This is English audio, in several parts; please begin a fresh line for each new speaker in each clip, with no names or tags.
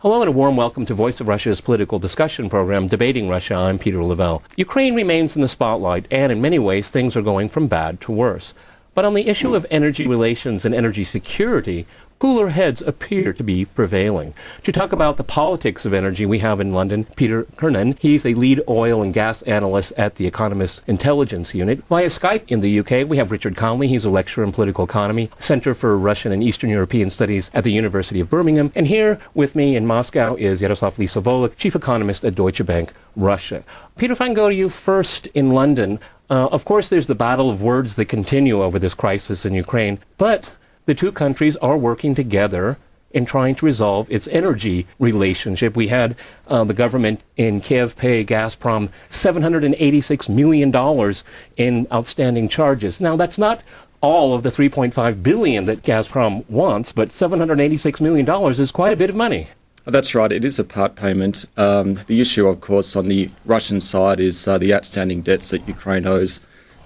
Hello and a warm welcome to Voice of Russia's political discussion program, Debating Russia. I'm Peter Lavelle. Ukraine remains in the spotlight, and in many ways things are going from bad to worse. But on the issue of energy relations and energy security, cooler heads appear to be prevailing. To talk about the politics of energy, we have in London Peter Kiernan. He's a lead oil and gas analyst at the Economist intelligence unit. Via Skype in the UK, we have Richard Connolly. He's a lecturer in political economy, Center for Russian and Eastern European Studies at the University of Birmingham. And here with me in Moscow is Yaroslav Lissovolik, chief economist at Deutsche Bank, Russia. Peter, if I can go to you first in London, of course there's the battle of words that continue over this crisis in Ukraine, but the two countries are working together in trying to resolve its energy relationship. We had the government in Kiev pay Gazprom $786 million in outstanding charges. Now, that's not all of the $3.5 billion that Gazprom wants, but $786 million is quite a bit of money.
That's right. It is a part payment. The issue, of course, on the Russian side is the outstanding debts that Ukraine owes.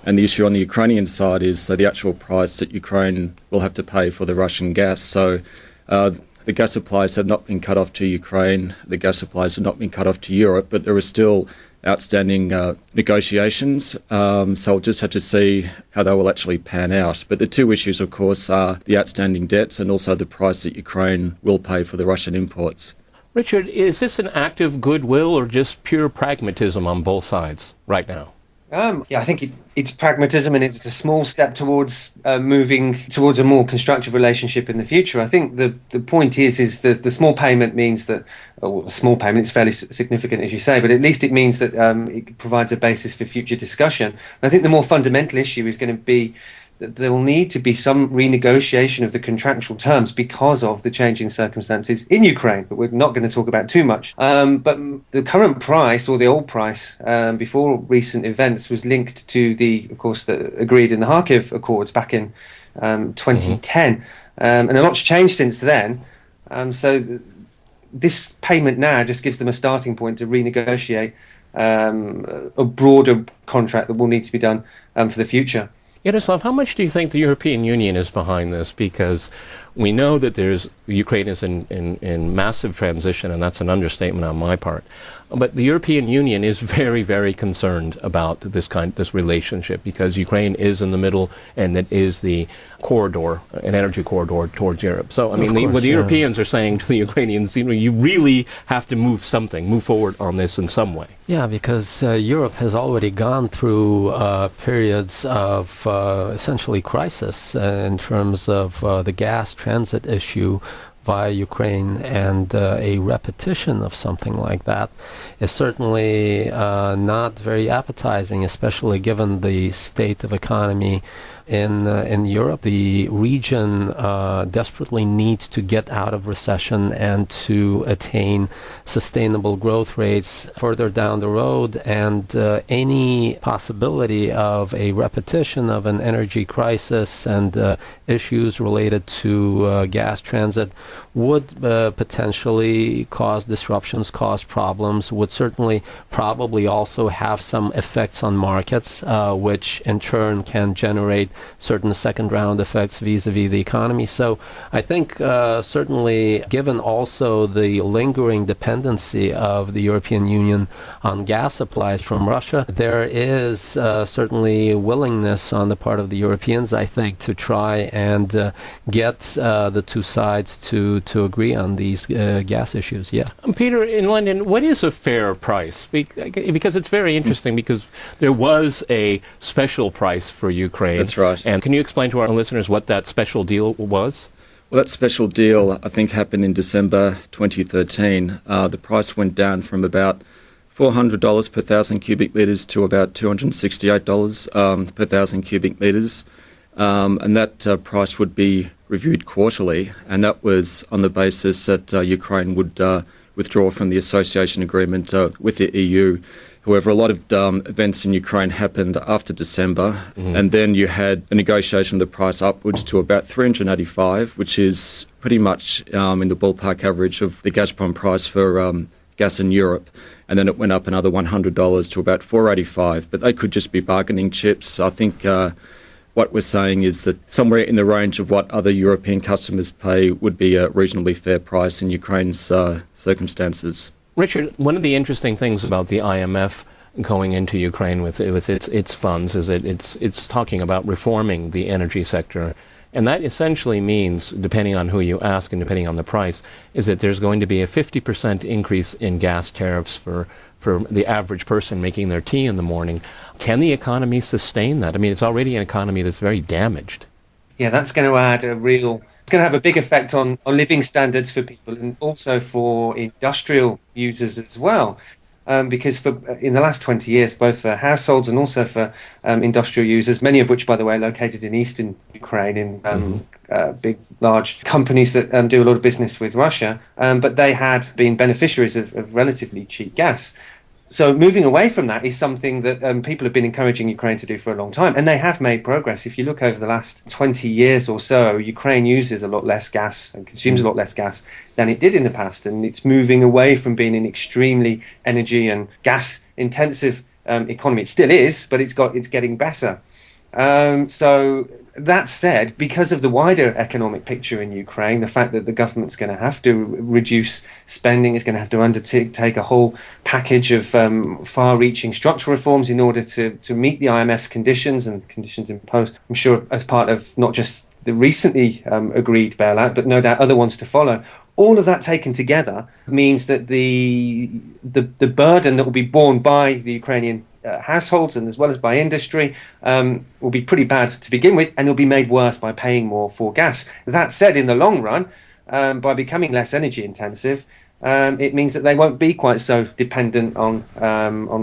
And the issue on the Ukrainian side is the actual price that Ukraine will have to pay for the Russian gas. So the gas supplies have not been cut off to Ukraine. The gas supplies have not been cut off to Europe, but there are still outstanding negotiations. So we'll just have to see how they will actually pan out. But the two issues, of course, are the outstanding debts and also the price that Ukraine will pay for the Russian imports.
Richard, is this an act of goodwill or just pure pragmatism on both sides right now?
I think it's pragmatism, and it's a small step towards moving towards a more constructive relationship in the future. I think the point is that the small payment means that, a small payment, it's fairly significant, as you say, but at least it means that it provides a basis for future discussion. And I think the more fundamental issue is going to be that there will need to be some renegotiation of the contractual terms because of the changing circumstances in Ukraine, but we're not going to talk about too much. But the current price, or the old price, before recent events was linked to of course, the agreed in the Kharkiv Accords back in 2010. And a lot's changed since then. So this payment now just gives them a starting point to renegotiate a broader contract that will need to be done for the future.
Yaroslav, how much do you think the European Union is behind this? Because we know that Ukraine is in massive transition, and that's an understatement on my part. But the European Union is very, very concerned about this relationship because Ukraine is in the middle, and it is the corridor, an energy corridor towards Europe. So, I mean, what the Europeans are saying to the Ukrainians, you really have to move forward on this in some way.
Yeah, because Europe has already gone through periods of essentially crisis in terms of the gas transit issue via Ukraine, and a repetition of something like that is certainly not very appetizing, especially given the state of economy in Europe. The region desperately needs to get out of recession and to attain sustainable growth rates further down the road, and any possibility of a repetition of an energy crisis and issues related to gas transit would potentially cause disruptions, cause problems, would certainly probably also have some effects on markets, which in turn can generate certain second-round effects vis-a-vis the economy. So I think certainly, given also the lingering dependency of the European Union on gas supplies from Russia, there is certainly willingness on the part of the Europeans, I think, to try and get the two sides to agree on these gas issues. Yeah.
Peter, in London, what is a fair price? Because it's very interesting, because there was a special price for Ukraine.
That's right.
And can you explain to our listeners what that special deal was?
Well, that special deal, I think, happened in December 2013. The price went down from about $400 per 1,000 cubic metres to about $268 per 1,000 cubic metres. And that price would be reviewed quarterly, and that was on the basis that Ukraine would withdraw from the association agreement with the EU. However, a lot of events in Ukraine happened after December, and then you had a negotiation of the price upwards to about $385, which is pretty much in the ballpark average of the Gazprom price for gas in Europe. And then it went up another $100 to about $485, but they could just be bargaining chips. I think what we're saying is that somewhere in the range of what other European customers pay would be a reasonably fair price in Ukraine's circumstances.
Richard, one of the interesting things about the IMF going into Ukraine with its funds is that it's talking about reforming the energy sector. And that essentially means, depending on who you ask and depending on the price, is that there's going to be a 50% increase in gas tariffs for the average person making their tea in the morning. Can the economy sustain that? I mean, it's already an economy that's very damaged.
Yeah, that's going to add it's going to have a big effect on living standards for people and also for industrial users as well. Because in the last 20 years, both for households and also for industrial users, many of which, by the way, are located in eastern Ukraine in big, large companies that do a lot of business with Russia, but they had been beneficiaries of relatively cheap gas. So moving away from that is something that people have been encouraging Ukraine to do for a long time, and they have made progress. If you look over the last 20 years or so, Ukraine uses a lot less gas and consumes a lot less gas than it did in the past, and it's moving away from being an extremely energy and gas intensive economy. It still is, but it's getting better. So that said, because of the wider economic picture in Ukraine, the fact that the government's going to have to reduce spending, is going to have to undertake a whole package of far-reaching structural reforms in order to meet the IMF's conditions and conditions imposed, I'm sure, as part of not just the recently agreed bailout, but no doubt other ones to follow. All of that taken together means that the burden that will be borne by the Ukrainian households and as well as by industry will be pretty bad to begin with, and it'll be made worse by paying more for gas. That said, in the long run, by becoming less energy intensive, it means that they won't be quite so dependent on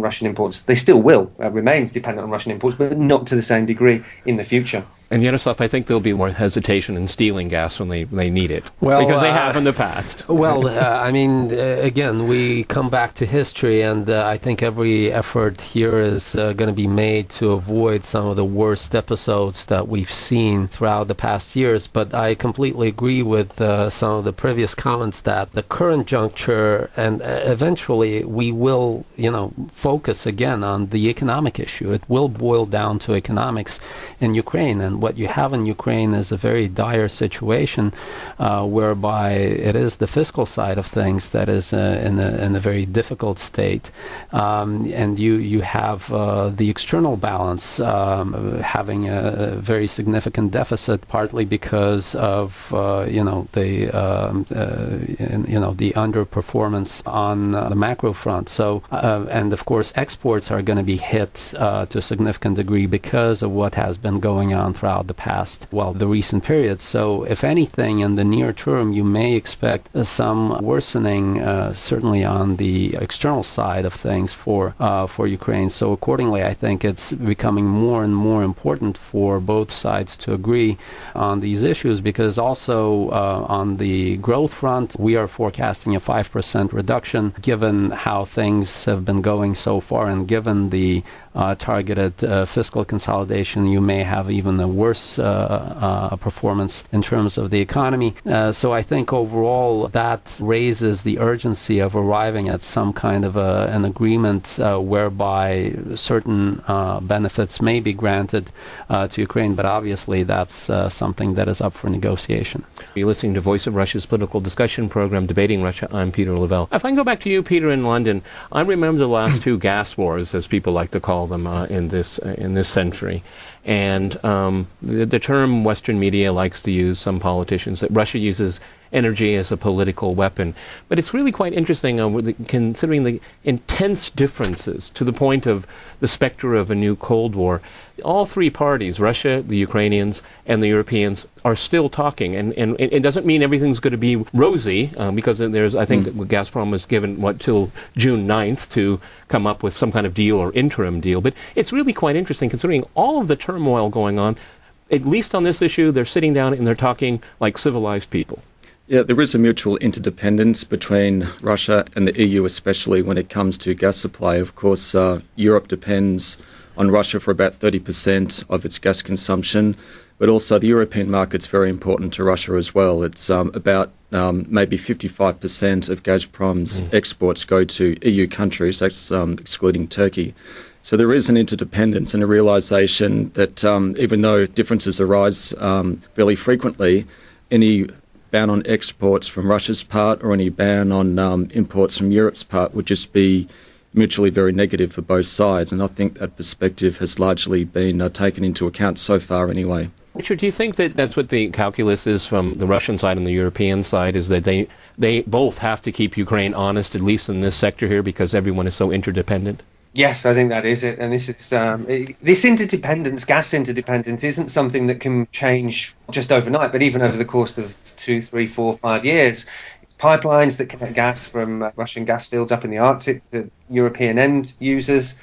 Russian imports. They still will remain dependent on Russian imports, but not to the same degree in the future.
And Yaroslav, I think there'll be more hesitation in stealing gas when they need it, because they have in the past.
Well, I mean, again, we come back to history, and I think every effort here is going to be made to avoid some of the worst episodes that we've seen throughout the past years. But I completely agree with some of the previous comments that the current juncture, and eventually we will, focus again on the economic issue. It will boil down to economics in Ukraine, and what you have in Ukraine is a very dire situation whereby it is the fiscal side of things that is in a very difficult state, and you have the external balance having a very significant deficit, partly because of the underperformance on the macro front. So and of course exports are going to be hit to a significant degree because of what has been going on throughout the recent period. So if anything, in the near term, you may expect some worsening, certainly on the external side of things for Ukraine. So accordingly, I think it's becoming more and more important for both sides to agree on these issues, because also on the growth front, we are forecasting a 5% reduction, given how things have been going so far, and given the targeted fiscal consolidation, you may have even a worse performance in terms of the economy. So I think overall that raises the urgency of arriving at some kind of an agreement whereby certain benefits may be granted to Ukraine, but obviously that's something that is up for negotiation.
You're listening to Voice of Russia's political discussion program, Debating Russia. I'm Peter Lavelle. If I can go back to you, Peter, in London, I remember the last two gas wars, as people like to call them, in this century. And the term Western media likes to use, some politicians, that Russia uses energy as a political weapon. But it's really quite interesting considering the intense differences to the point of the specter of a new Cold War. All three parties, Russia, the Ukrainians, and the Europeans, are still talking. And it doesn't mean everything's going to be rosy, because there's, I think, Gazprom was given, till June 9th to come up with some kind of deal or interim deal. But it's really quite interesting considering all of the turmoil going on. At least on this issue, they're sitting down and they're talking like civilized people.
Yeah, there is a mutual interdependence between Russia and the EU, especially when it comes to gas supply. Of course, Europe depends on Russia for about 30% of its gas consumption, but also the European market's very important to Russia as well. It's about maybe 55% of Gazprom's exports go to EU countries, that's excluding Turkey. So there is an interdependence and a realisation that even though differences arise fairly frequently, any ban on exports from Russia's part or any ban on imports from Europe's part would just be mutually very negative for both sides. And I think that perspective has largely been taken into account so far anyway.
Richard, do you think that that's what the calculus is from the Russian side and the European side, is that they both have to keep Ukraine honest, at least in this sector here, because everyone is so interdependent?
Yes, I think that is it. And this is this interdependence, gas interdependence, isn't something that can change just overnight, but even over the course of 2, 3, 4, 5 years. It's pipelines that connect gas from Russian gas fields up in the Arctic to European end users.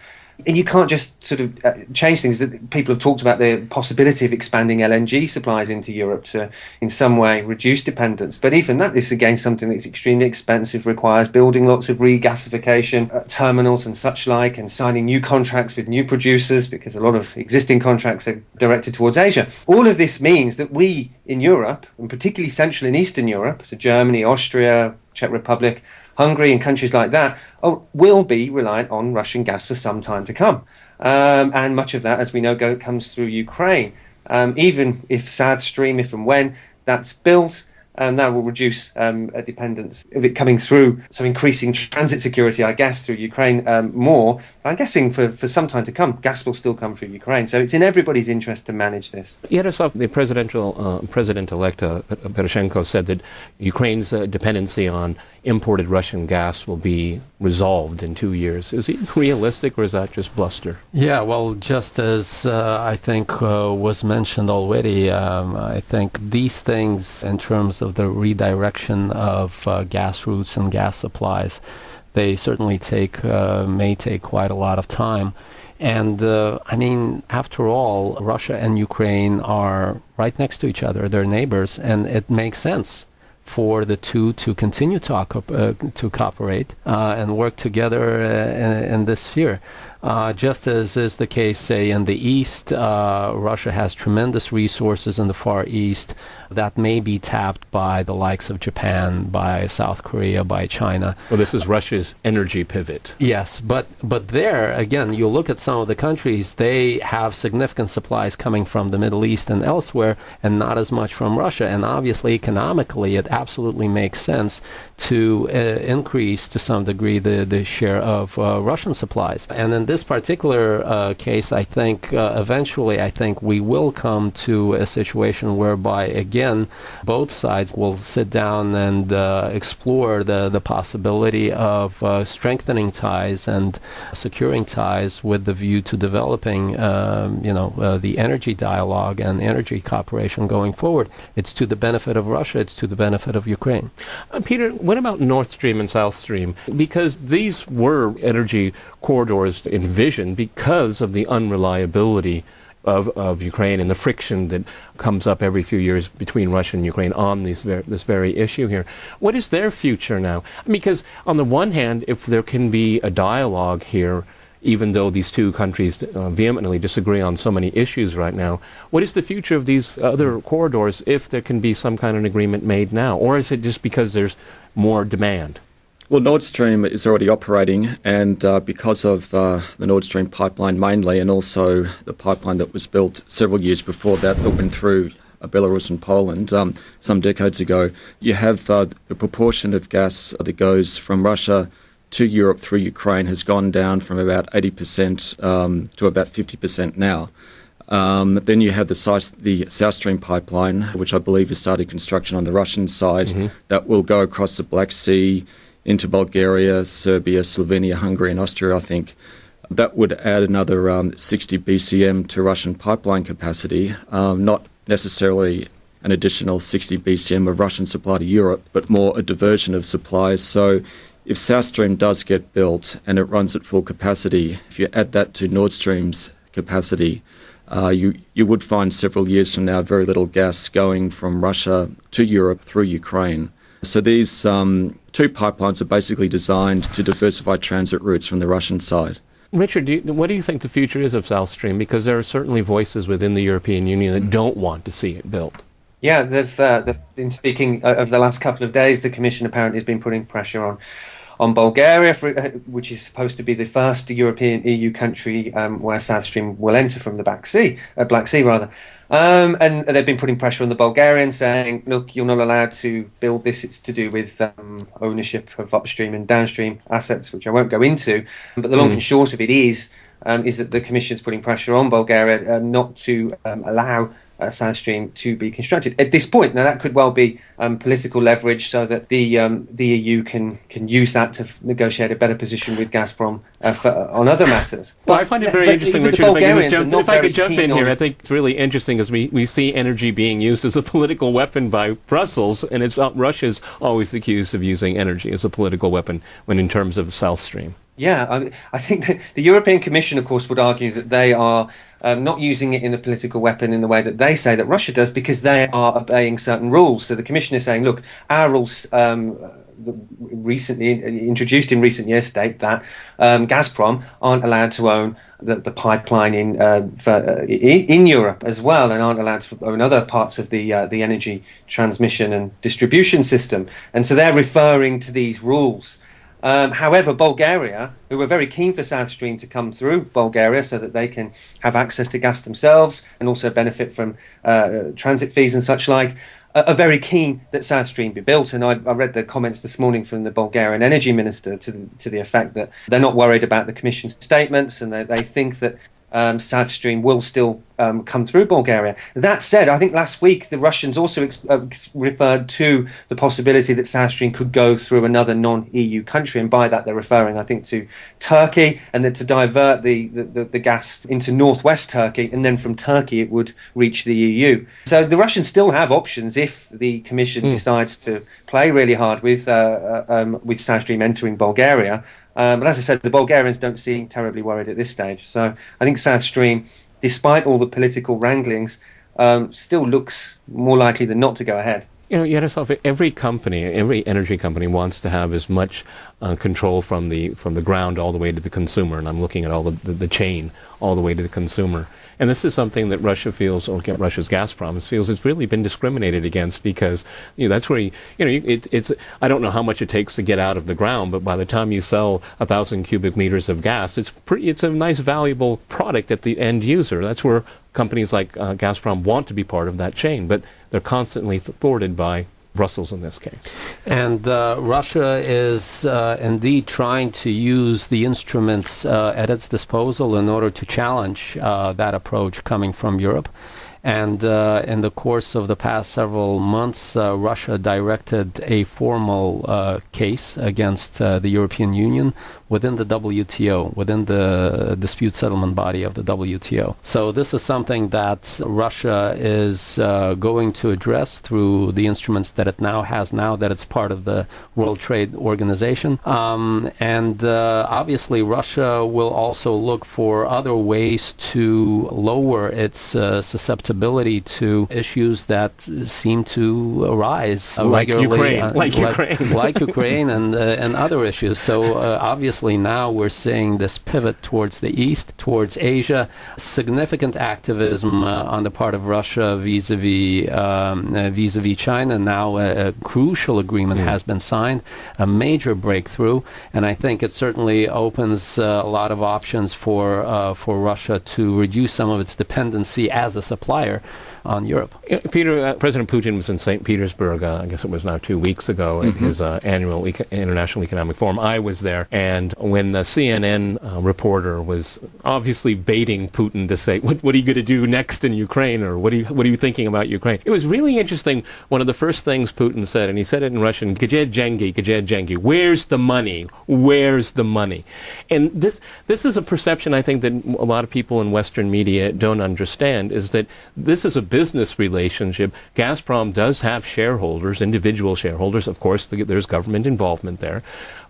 And you can't just sort of change things. People have talked about the possibility of expanding LNG supplies into Europe to, in some way, reduce dependence. But even that is, again, something that's extremely expensive, requires building lots of regasification terminals and such like, and signing new contracts with new producers, because a lot of existing contracts are directed towards Asia. All of this means that we in Europe, and particularly Central and Eastern Europe, so Germany, Austria, Czech Republic, Hungary and countries like that, will be reliant on Russian gas for some time to come. And much of that, as we know, comes through Ukraine. Even if South Stream, if and when that's built, that will reduce a dependence of it coming through. So increasing transit security, I guess, through Ukraine more. I'm guessing for some time to come, gas will still come through Ukraine. So it's in everybody's interest to manage this.
Yaroslav, the President-elect Poroshenko said that Ukraine's dependency on imported Russian gas will be resolved in 2 years. Is he realistic, or is that just bluster?
Yeah, well, just as I think was mentioned already, I think these things in terms of the redirection of gas routes and gas supplies, they certainly may take quite a lot of time. And I mean, after all, Russia and Ukraine are right next to each other. They're neighbors, and it makes sense for the two to continue to cooperate and work together in this sphere. Just as is the case, say, in the East, Russia has tremendous resources in the Far East that may be tapped by the likes of Japan, by South Korea, by China.
Well, this is Russia's energy pivot.
Yes, but there, again, you look at some of the countries, they have significant supplies coming from the Middle East and elsewhere, and not as much from Russia. And obviously, economically, it absolutely makes sense to increase, to some degree, the share of Russian supplies. And in this particular case, I think eventually, we will come to a situation whereby, again, both sides will sit down and explore the possibility of strengthening ties and securing ties with the view to developing, the energy dialogue and energy cooperation going forward. It's to the benefit of Russia. It's to the benefit of Ukraine.
Peter, what about North Stream and South Stream? Because these were energy corridors envisioned because of the unreliability of Ukraine and the friction that comes up every few years between Russia and Ukraine on this very issue here. What is their future now? Because on the one hand, if there can be a dialogue here, even though these two countries vehemently disagree on so many issues right now, what is the future of these other corridors if there can be some kind of an agreement made now? Or is it just because there's more demand?
Well, Nord Stream is already operating, and because of the Nord Stream pipeline mainly, and also the pipeline that was built several years before that went through Belarus and Poland some decades ago, you have the proportion of gas that goes from Russia to Europe through Ukraine has gone down from about 80% to about 50% now. Then you have the South Stream pipeline, which I believe has started construction on the Russian side, that will go across the Black Sea into Bulgaria, Serbia, Slovenia, Hungary and Austria, I think. That would add another 60 BCM to Russian pipeline capacity, not necessarily an additional 60 BCM of Russian supply to Europe, but more a diversion of supplies. So if South Stream does get built and it runs at full capacity, if you add that to Nord Stream's capacity, you would find several years from now very little gas going from Russia to Europe through Ukraine. So these two pipelines are basically designed to diversify transit routes from the Russian side.
Richard, what do you think the future is of South Stream? Because there are certainly voices within the European Union that don't want to see it built.
Yeah, they've been speaking over the last couple of days. The Commission apparently has been putting pressure on Bulgaria, which is supposed to be the first European EU country where South Stream will enter from the Black Sea. And they've been putting pressure on the Bulgarians, saying, look, you're not allowed to build this. It's to do with ownership of upstream and downstream assets, which I won't go into. But the long and short of it is that the Commission's putting pressure on Bulgaria not to allow South Stream to be constructed at this point. Now, that could well be political leverage so that the EU can use that to negotiate a better position with Gazprom on other matters.
Well, I find it very interesting, Richard, if I could jump in here. I think it's really interesting as we see energy being used as a political weapon by Brussels, and Russia's always accused of using energy as a political weapon when in terms of the South Stream.
Yeah, I think that the European Commission, of course, would argue that they are not using it in a political weapon in the way that they say that Russia does, because they are obeying certain rules. So the Commission is saying, look, our rules recently introduced in recent years state that Gazprom aren't allowed to own the pipeline in Europe as well, and aren't allowed to own other parts of the energy transmission and distribution system. And so they're referring to these rules. However, Bulgaria, who are very keen for South Stream to come through Bulgaria so that they can have access to gas themselves and also benefit from transit fees and such like, are very keen that South Stream be built. And I read the comments this morning from the Bulgarian energy minister to the effect that they're not worried about the Commission's statements, and they think that South Stream will still come through Bulgaria. That said, I think last week the Russians also referred to the possibility that South Stream could go through another non-EU country, and by that they're referring, I think, to Turkey, and then to divert the gas into northwest Turkey, and then from Turkey it would reach the EU. So the Russians still have options if the Commission decides to play really hard with South Stream entering Bulgaria. But as I said, the Bulgarians don't seem terribly worried at this stage. So I think South Stream, despite all the political wranglings, still looks more likely than not to go ahead.
You know, Yaroslav, every energy company wants to have as much control from the ground all the way to the consumer, and I'm looking at all the chain all the way to the consumer. And this is something that Russia feels, or Russia's Gazprom feels, it's really been discriminated against, because that's where it's. I don't know how much it takes to get out of the ground, but by the time you sell 1,000 cubic meters of gas, it's a nice, valuable product at the end user. That's where companies like Gazprom want to be part of that chain, but they're constantly thwarted by Brussels in this case.
And Russia is indeed trying to use the instruments at its disposal in order to challenge that approach coming from Europe. And in the course of the past several months, Russia directed a formal case against the European Union within the WTO, within the dispute settlement body of the WTO. So this is something that Russia is going to address through the instruments that it now has, now that it's part of the World Trade Organization. And obviously Russia will also look for other ways to lower its susceptibility to issues that seem to arise regularly.
Like
Ukraine and other issues. So obviously now we're seeing this pivot towards the east, towards Asia, significant activism on the part of Russia vis-a-vis China. Now a crucial agreement has been signed, a major breakthrough, and I think it certainly opens a lot of options for Russia to reduce some of its dependency as a supplier on Europe.
Peter, President Putin was in St. Petersburg, I guess it was now 2 weeks ago, at his annual International Economic Forum. I was there, and when the CNN reporter was obviously baiting Putin to say, what are you going to do next in Ukraine, or what are you thinking about Ukraine? It was really interesting. One of the first things Putin said, and he said it in Russian, "Gdzie denьги, where's the money? Where's the money?" And this is a perception, I think, that a lot of people in Western media don't understand, is that this is a business relationship. Gazprom does have shareholders, individual shareholders. Of course, there's government involvement there.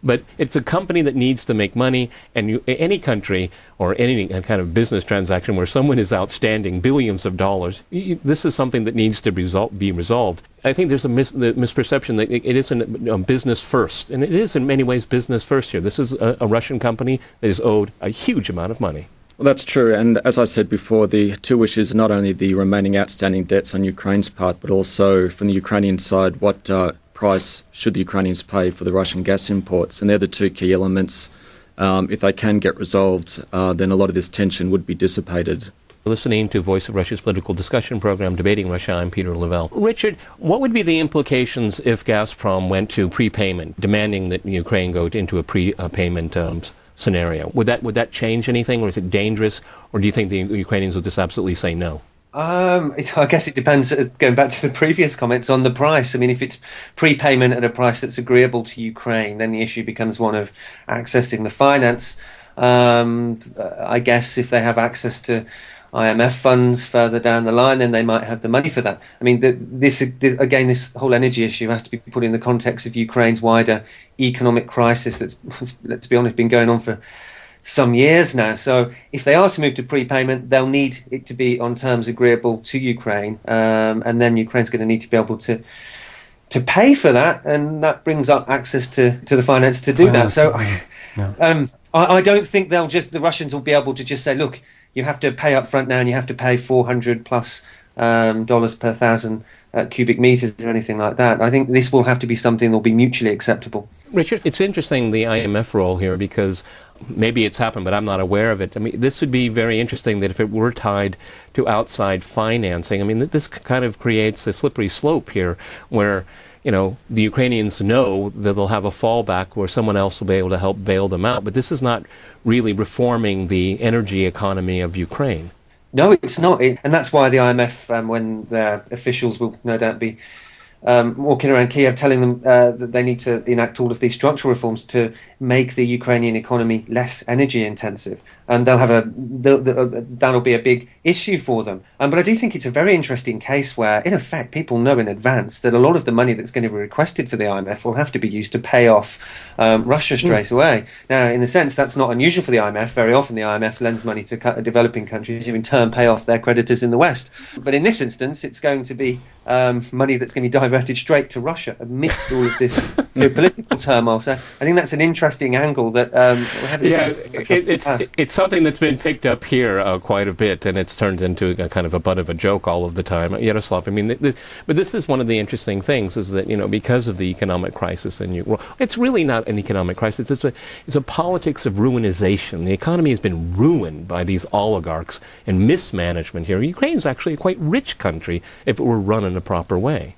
But it's a company that needs to make money, and any country or any kind of business transaction where someone is outstanding billions of dollars, this is something that needs to be resolved. I think there's a misperception that it isn't business first, and it is in many ways business first here. This is a Russian company that is owed a huge amount of money.
Well, that's true. And as I said before, the two issues are not only the remaining outstanding debts on Ukraine's part, but also from the Ukrainian side, what price should the Ukrainians pay for the Russian gas imports? And they're the two key elements. If they can get resolved, then a lot of this tension would be dissipated.
Listening to Voice of Russia's political discussion program, Debating Russia, I'm Peter Lavelle. Richard, what would be the implications if Gazprom went to prepayment, demanding that Ukraine go into a prepayment scenario? Would that change anything, or is it dangerous, or do you think the Ukrainians would just absolutely say no?
I guess it depends, going back to the previous comments, on the price. I mean, if it's prepayment at a price that's agreeable to Ukraine, then the issue becomes one of accessing the finance. I guess if they have access to IMF funds further down the line, then they might have the money for that. I mean, this whole energy issue has to be put in the context of Ukraine's wider economic crisis that's, let's be honest, been going on for some years now. So if they are to move to prepayment, they'll need it to be on terms agreeable to Ukraine, and then Ukraine's going to need to be able to pay for that, and that brings up access to the finance to do that. So I don't think the Russians will be able to just say, look, you have to pay up front now, and you have to pay $400 plus dollars per thousand cubic meters or anything like that. I think this will have to be something that will be mutually acceptable.
Richard, it's interesting, the IMF role here, because maybe it's happened, but I'm not aware of it. I mean, this would be very interesting that if it were tied to outside financing, I mean, this kind of creates a slippery slope here where, the Ukrainians know that they'll have a fallback where someone else will be able to help bail them out. But this is not really reforming the energy economy of Ukraine.
No, it's not. And that's why the IMF, when their officials will no doubt be walking around Kiev telling them that they need to enact all of these structural reforms to make the Ukrainian economy less energy intensive. And that'll be a big issue for them. But I do think it's a very interesting case where, in effect, people know in advance that a lot of the money that's going to be requested for the IMF will have to be used to pay off Russia straight away. Now, in a sense, that's not unusual for the IMF. Very often the IMF lends money to developing countries who in turn pay off their creditors in the West. But in this instance, it's going to be money that's going to be diverted straight to Russia amidst all of this political turmoil. So I think that's an interesting angle that we haven't
it's something that's been picked up here quite a bit, and it's turned into a kind of a butt of a joke all of the time. Yaroslav, I mean, but this is one of the interesting things, is that, because of the economic crisis it's really not an economic crisis. It's a politics of ruinization. The economy has been ruined by these oligarchs and mismanagement here. Ukraine is actually a quite rich country if it were run in a proper way.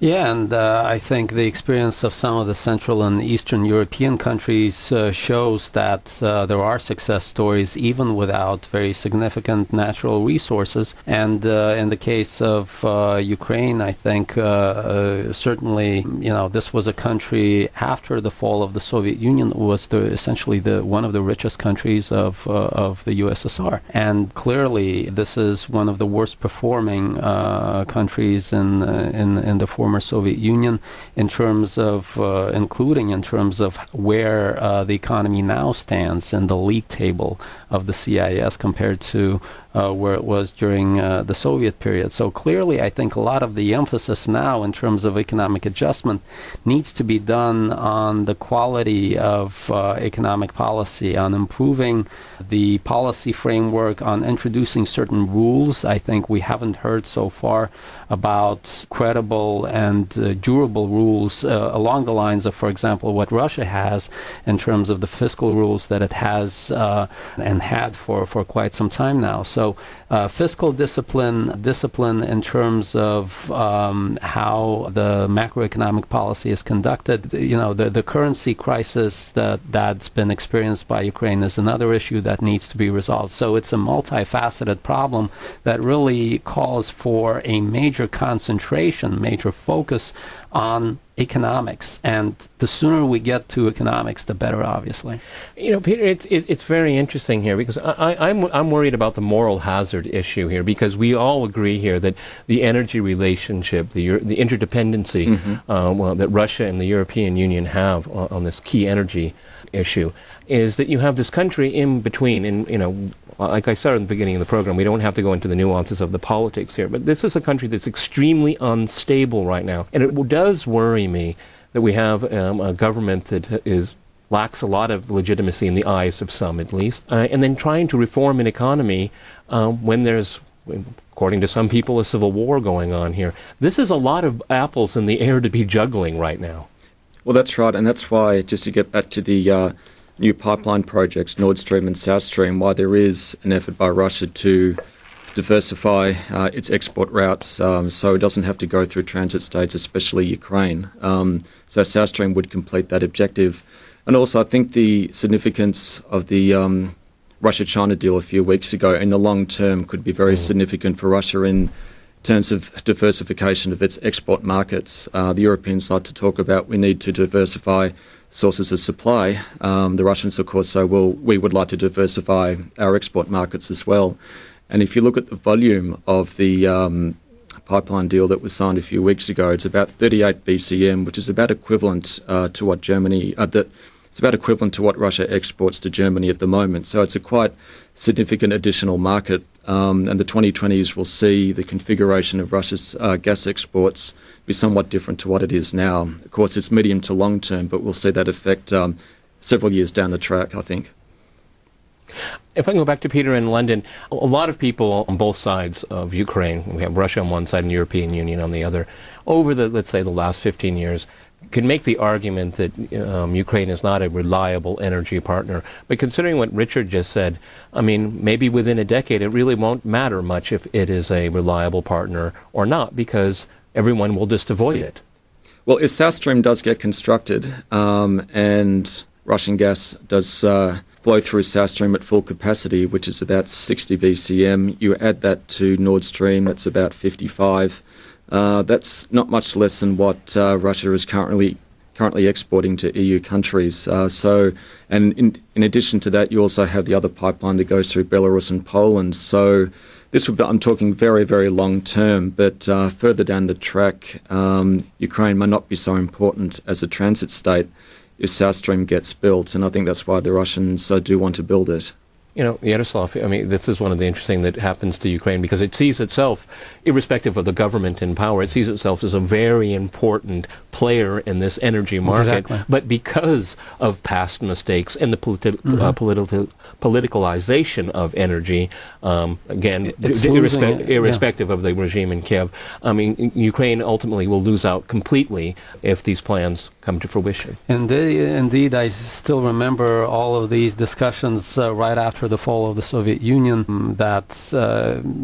Yeah, and I think the experience of some of the Central and Eastern European countries shows that there are success stories even without very significant natural resources. And in the case of Ukraine, I think certainly, this was a country after the fall of the Soviet Union was essentially one of the richest countries of the USSR. And clearly, this is one of the worst performing countries in the former Soviet Union in terms of, including in terms of where the economy now stands in the league table of the CIS compared to where it was during the Soviet period. So clearly, I think a lot of the emphasis now in terms of economic adjustment needs to be done on the quality of economic policy, on improving the policy framework, on introducing certain rules. I think we haven't heard so far about credible and durable rules along the lines of, for example, what Russia has in terms of the fiscal rules that it has and had for quite some time now. So fiscal discipline in terms of how the macroeconomic policy is conducted. The currency crisis that's been experienced by Ukraine is another issue that needs to be resolved. So it's a multifaceted problem that really calls for a major concentration, major focus on economics, and the sooner we get to economics, the better, obviously.
Peter, it's very interesting here, because I'm worried about the moral hazard issue here, because we all agree here that the energy relationship, the interdependency that Russia and the European Union have on this key energy issue, is that you have this country in between, and like I started in the beginning of the program, we don't have to go into the nuances of the politics here, but this is a country that's extremely unstable right now. And it does worry me that we have a government that lacks a lot of legitimacy in the eyes of some, at least, and then trying to reform an economy when there's according to some people, a civil war going on here. This is a lot of apples in the air to be juggling right now.
Well, that's right, and that's why, just to get back to the new pipeline projects, Nord Stream and South Stream, why there is an effort by Russia to diversify its export routes so it doesn't have to go through transit states, especially Ukraine. So South Stream would complete that objective. And also, I think the significance of the Russia-China deal a few weeks ago in the long term could be very significant for Russia in terms of diversification of its export markets. The Europeans like to talk about we need to diversify sources of supply. The Russians, of course, say, well, we would like to diversify our export markets as well. And if you look at the volume of the pipeline deal that was signed a few weeks ago, it's about 38 BCM, which is about equivalent to what Germany... it's about equivalent to what Russia exports to Germany at the moment. So it's a quite significant additional market. And the 2020s will see the configuration of Russia's gas exports be somewhat different to what it is now. Of course, it's medium to long term, but we'll see that effect several years down the track, I think.
If I can go back to Peter in London, a lot of people on both sides of Ukraine, we have Russia on one side and the European Union on the other, over the, let's say, the last 15 years, can make the argument that Ukraine is not a reliable energy partner. But considering what Richard just said, I mean, maybe within a decade it really won't matter much if it is a reliable partner or not, because everyone will just avoid it.
Well, if South Stream does get constructed and Russian gas does flow through South Stream at full capacity, which is about 60 BCM, you add that to Nord Stream, that's about 55. That's not much less than what Russia is currently exporting to EU countries. And in addition to that, you also have the other pipeline that goes through Belarus and Poland. So this would be, I'm talking very, very long term, but further down the track, Ukraine may not be so important as a transit state if South Stream gets built, and I think that's why the Russians do want to build it.
You know, Yaroslav, I mean, this is one of the interesting that happens to Ukraine because it sees itself, irrespective of the government in power, it sees itself as a very important player in this energy market.
Exactly.
But because of past mistakes and the politicalization of energy, again, irrespective of the regime in Kiev, I mean, Ukraine ultimately will lose out completely if these plans come to fruition.
Indeed, I still remember all of these discussions right after the fall of the Soviet Union, that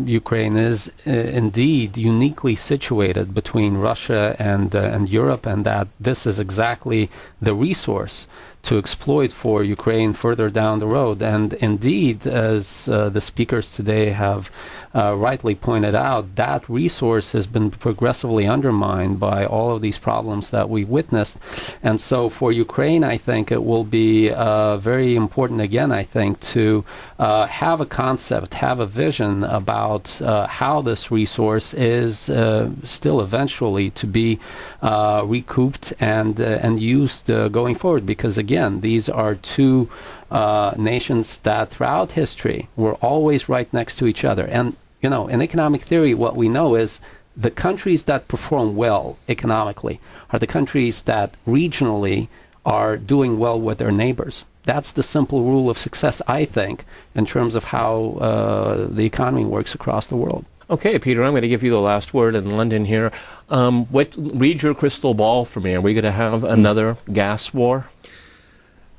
Ukraine is indeed uniquely situated between Russia and Europe, and that this is exactly the resource to exploit for Ukraine further down the road. And indeed, as the speakers today have rightly pointed out, that resource has been progressively undermined by all of these problems that we witnessed. And so for Ukraine, I think it will be very important again, I think, to have a concept, have a vision about how this resource is still eventually to be recouped and used going forward. Because again, these are two nations that throughout history were always right next to each other. And, you know, in economic theory, what we know is the countries that perform well economically are the countries that regionally are doing well with their neighbors. That's the simple rule of success, I think, in terms of how the economy works across the world.
Okay, Peter, I'm going to give you the last word in London here. Read your crystal ball for me. Are we going to have another gas war?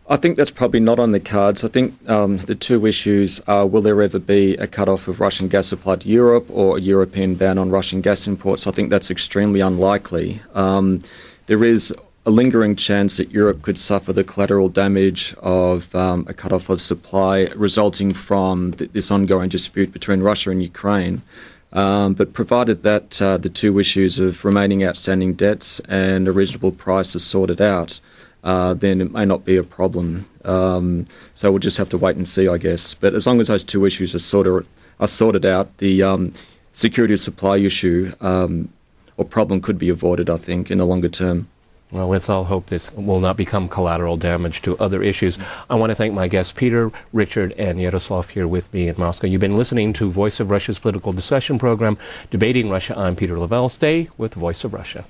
I think that's probably not on the cards. I think the two issues are, will there ever be a cut-off of Russian gas supply to Europe or a European ban on Russian gas imports? I think that's extremely unlikely. There is a lingering chance that Europe could suffer the collateral damage of a cut-off of supply resulting from this ongoing dispute between Russia and Ukraine. But provided that the two issues of remaining outstanding debts and a reasonable price are sorted out, then it may not be a problem. So we'll just have to wait and see, I guess. But as long as those two issues are sorted out, the security of supply issue or problem could be avoided, I think, in the longer term.
Well, let's all hope this will not become collateral damage to other issues. I want to thank my guests, Peter, Richard, and Yaroslav, here with me in Moscow. You've been listening to Voice of Russia's political discussion program, Debating Russia. I'm Peter Lavelle. Stay with Voice of Russia.